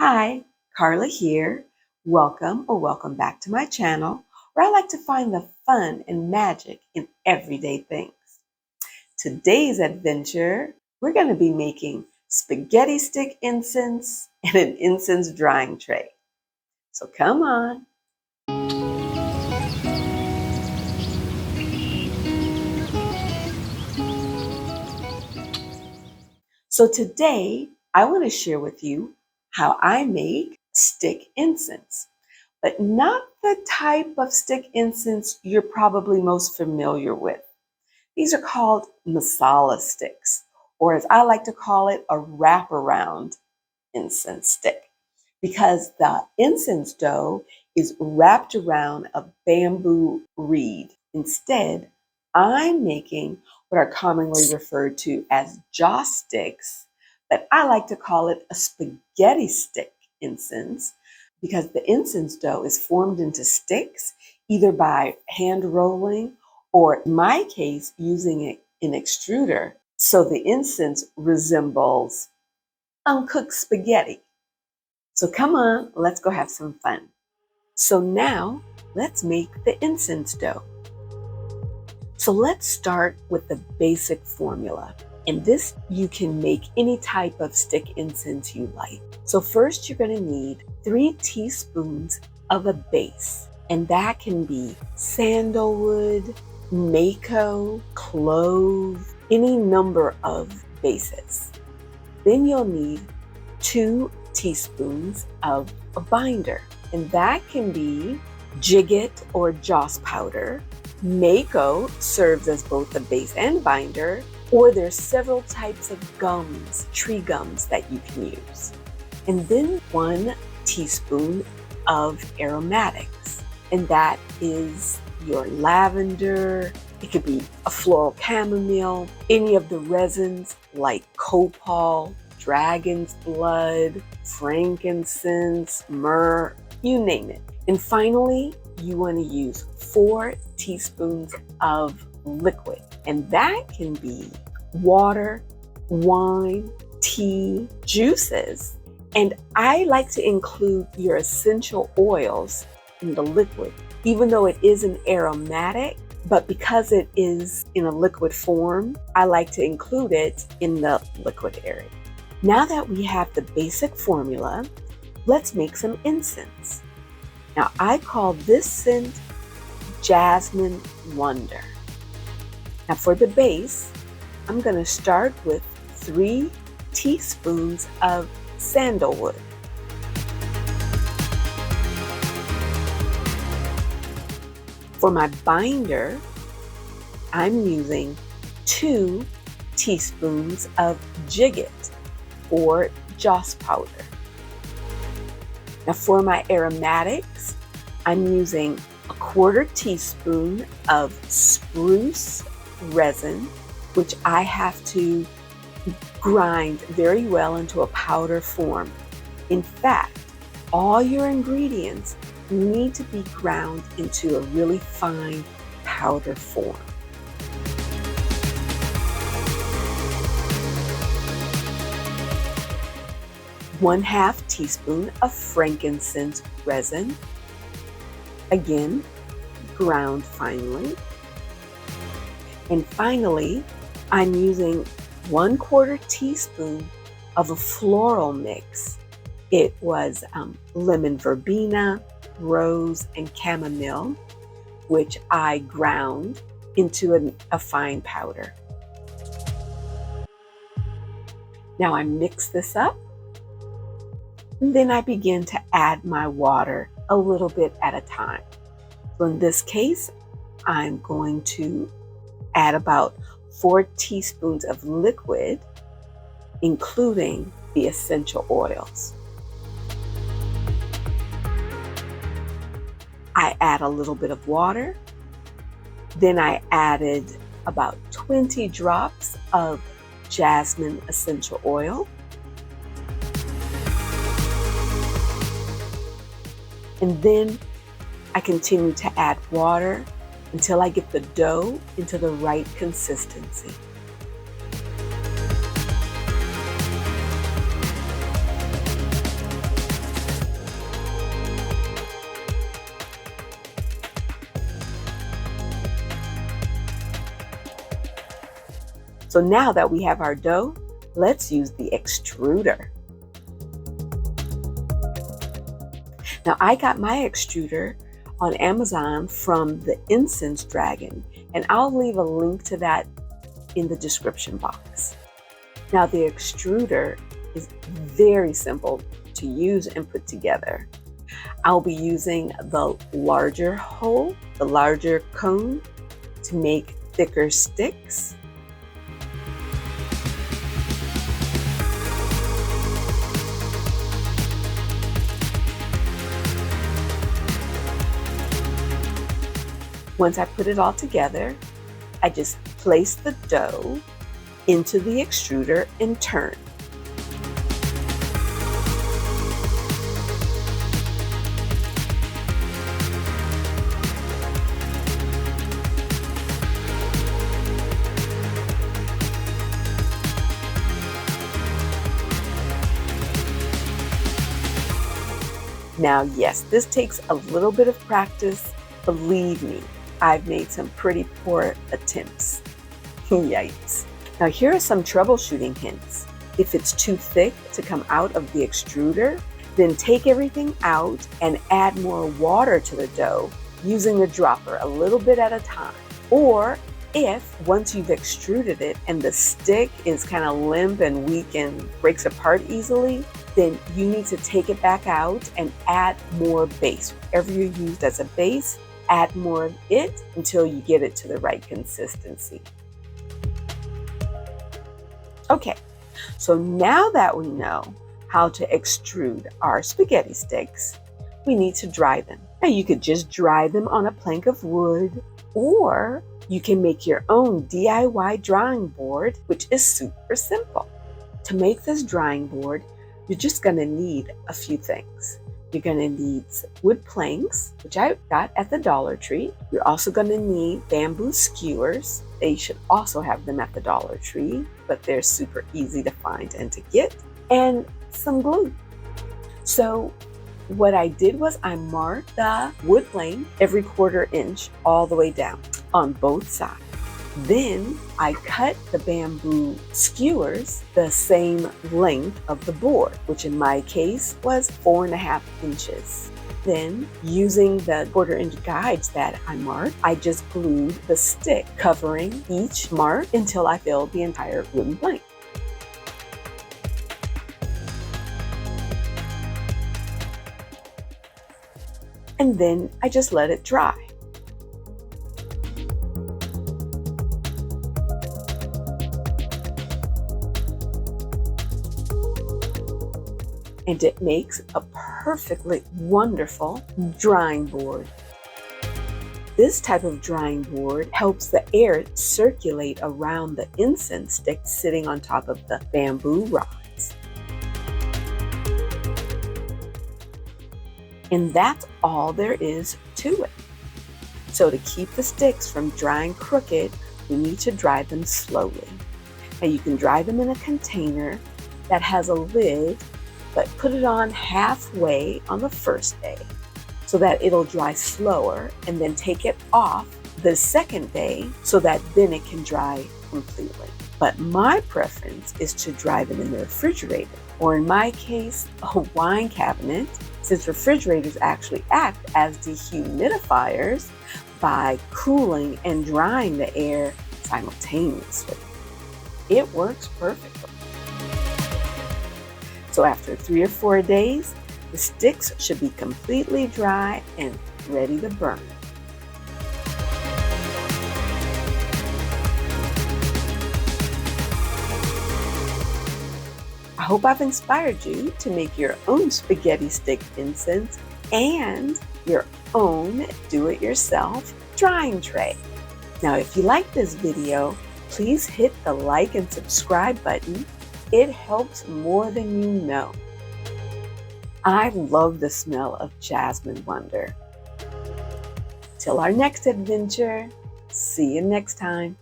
Hi, Karla here. Welcome back to my channel where I like to find the fun and magic in everyday things. Today's adventure, we're going to be making spaghetti stick incense and an incense drying tray. So come on. So today I want to share with you how I make stick incense, but not the type of stick incense you're probably most familiar with. These are called masala sticks, or as I like to call it, a wraparound incense stick, because the incense dough is wrapped around a bamboo reed. Instead, I'm making what are commonly referred to as joss sticks, but I like to call it a spaghetti stick incense because the incense dough is formed into sticks either by hand rolling or, in my case, using an extruder so the incense resembles uncooked spaghetti. So come on, let's go have some fun. So now let's make the incense dough. So let's start with the basic formula. And this you can make any type of stick incense you like. So first you're going to need 3 teaspoons of a base. And that can be sandalwood, mako, clove, any number of bases. Then you'll need 2 teaspoons of a binder, and that can be jigget or joss powder. Mako serves as both the base and binder, or there's several types of gums, tree gums that you can use. And then 1 teaspoon of aromatics, and that is your lavender, it could be a floral chamomile, any of the resins like copal, dragon's blood, frankincense, myrrh, you name it. And finally, you want to use 4 teaspoons of liquid, and that can be water, wine, tea, juices. And I like to include your essential oils in the liquid, even though it is an aromatic. But because it is in a liquid form, I like to include it in the liquid area. Now that we have the basic formula, let's make some incense. Now I call this scent Jasmine Wonder. Now for the base, I'm going to start with 3 teaspoons of sandalwood. For my binder, I'm using 2 teaspoons of jigget or joss powder. Now for my aromatics, I'm using a 1/4 teaspoon of spruce resin, which I have to grind very well into a powder form. In fact, all your ingredients need to be ground into a really fine powder form. 1/2 teaspoon of frankincense resin, again, ground finely. And finally, I'm using 1/4 teaspoon of a floral mix. It was lemon verbena, rose, and chamomile, which I ground into a fine powder. Now I mix this up, and then I begin to add my water a little bit at a time. So in this case, I'm going to add about 4 teaspoons of liquid, including the essential oils. I add a little bit of water. Then I added about 20 drops of jasmine essential oil. And then I continue to add water until I get the dough into the right consistency. So now that we have our dough, let's use the extruder. Now I got my extruder on Amazon from the Incense Dragon, and I'll leave a link to that in the description box. Now the extruder is very simple to use and put together. I'll be using the larger hole, the larger cone, to make thicker sticks. Once I put it all together, I just place the dough into the extruder and turn. Now, yes, this takes a little bit of practice. Believe me, I've made some pretty poor attempts. Yikes. Now here are some troubleshooting hints. If it's too thick to come out of the extruder, then take everything out and add more water to the dough using the dropper a little bit at a time. Or if once you've extruded it and the stick is kind of limp and weak and breaks apart easily, then you need to take it back out and add more base. Whatever you used as a base, add more of it until you get it to the right consistency. Okay, so now that we know how to extrude our spaghetti sticks, we need to dry them. Now you could just dry them on a plank of wood, or you can make your own DIY drying board, which is super simple. To make this drying board, you're just gonna need a few things. You're gonna need wood planks, which I got at the Dollar Tree. You're also gonna need bamboo skewers. They should also have them at the Dollar Tree, but they're super easy to find and to get. And some glue. So what I did was I marked the wood plank every 1/4 inch all the way down on both sides. Then I cut the bamboo skewers the same length of the board, which in my case was 4.5 inches. Then, using the 1/4 inch guides that I marked, I just glued the stick covering each mark until I filled the entire wooden plank. And then I just let it dry. And it makes a perfectly wonderful drying board. This type of drying board helps the air circulate around the incense stick sitting on top of the bamboo rods. And that's all there is to it. So to keep the sticks from drying crooked, we need to dry them slowly. Now you can dry them in a container that has a lid, but put it on halfway on the first day so that it'll dry slower, and then take it off the second day so that then it can dry completely. But my preference is to dry them in the refrigerator, or in my case, a wine cabinet, since refrigerators actually act as dehumidifiers by cooling and drying the air simultaneously. It works perfectly. So after 3 or 4 days, the sticks should be completely dry and ready to burn. I hope I've inspired you to make your own spaghetti stick incense and your own do-it-yourself drying tray. Now, if you like this video, please hit the like and subscribe button. It helps more than you know. I love the smell of jasmine wonder. Till our next adventure, see you next time.